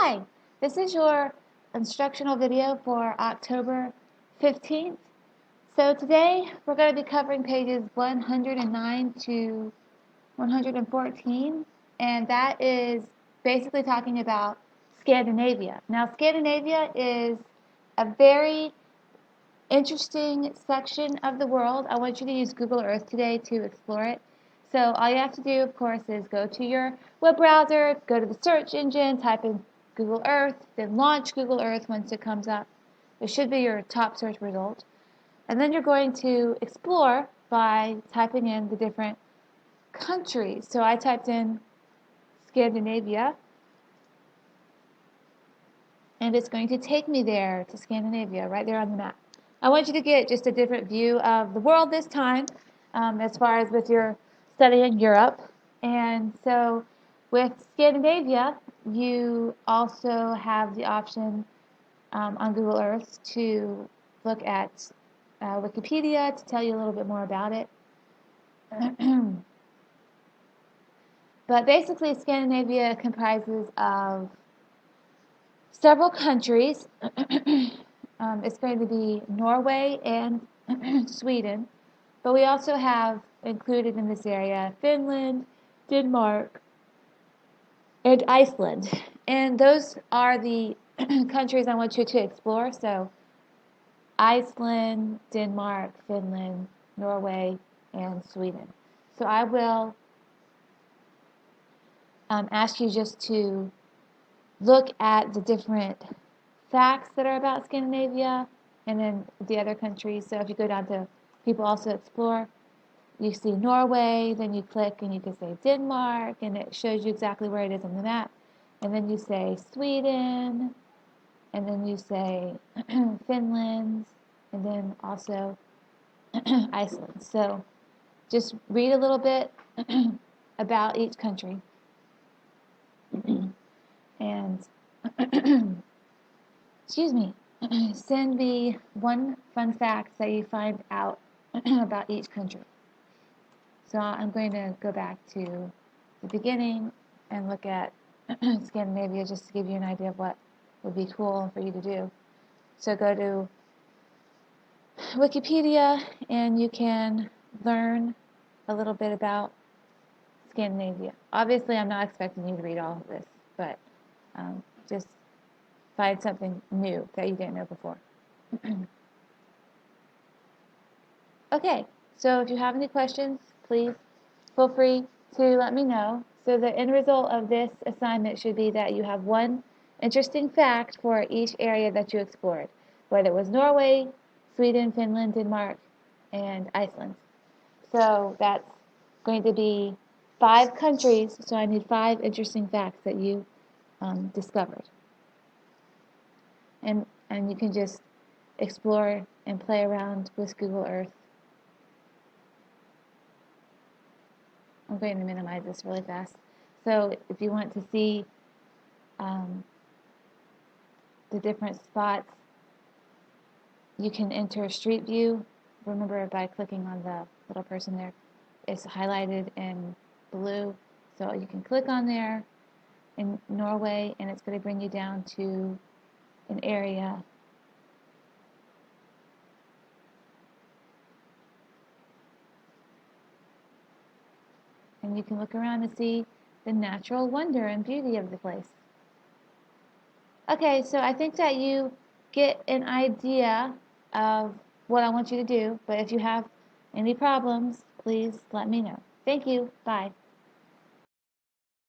Hi, this is your instructional video for October 15th. So today we're going to be covering pages 109 to 114, and that is basically talking about Scandinavia. Now, Scandinavia is a very interesting section of the world. I want you to use Google Earth today to explore it. So all you have to do, of course, is go to your web browser, go to the search engine, type in Google Earth, then launch Google Earth once it comes up. It should be your top search result. And then you're going to explore by typing in the different countries. So I typed in Scandinavia, and it's going to take me there to Scandinavia, right there on the map. I want you to get just a different view of the world this time, as far as with your study in Europe. And so with Scandinavia, you also have the option on Google Earth to look at Wikipedia to tell you a little bit more about it. But basically, Scandinavia comprises of several countries. It's going to be Norway and Sweden, but we also have included in this area Finland, Denmark, and Iceland. And those are the countries I want you to explore. So Iceland, Denmark, Finland, Norway, and Sweden. So I will ask you just to look at the different facts that are about Scandinavia and then the other countries. So if you go down to people also explore, you see Norway, then you click and you can say Denmark, and it shows you exactly where it is on the map. And then you say Sweden, and then you say Finland, and then also Iceland. So just read a little bit about each country. And excuse me, send me one fun fact that you find out about each country. So I'm going to go back to the beginning and look at Scandinavia just to give you an idea of what would be cool for you to do. So go to Wikipedia and you can learn a little bit about Scandinavia. Obviously, I'm not expecting you to read all of this, but just find something new that you didn't know before. Okay, so if you have any questions, please feel free to let me know. So the end result of this assignment should be that you have one interesting fact for each area that you explored, whether it was Norway, Sweden, Finland, Denmark, and Iceland. So that's going to be 5 countries, so I need 5 interesting facts that you discovered. And you can just explore and play around with Google Earth. I'm going to minimize this really fast. So if you want to see the different spots, you can enter Street View. Remember, by clicking on the little person there, it's highlighted in blue. So you can click on there in Norway, and it's going to bring you down to an area. And you can look around and see the natural wonder and beauty of the place. Okay, so I think that you get an idea of what I want you to do, but if you have any problems, please let me know. Thank you. Bye.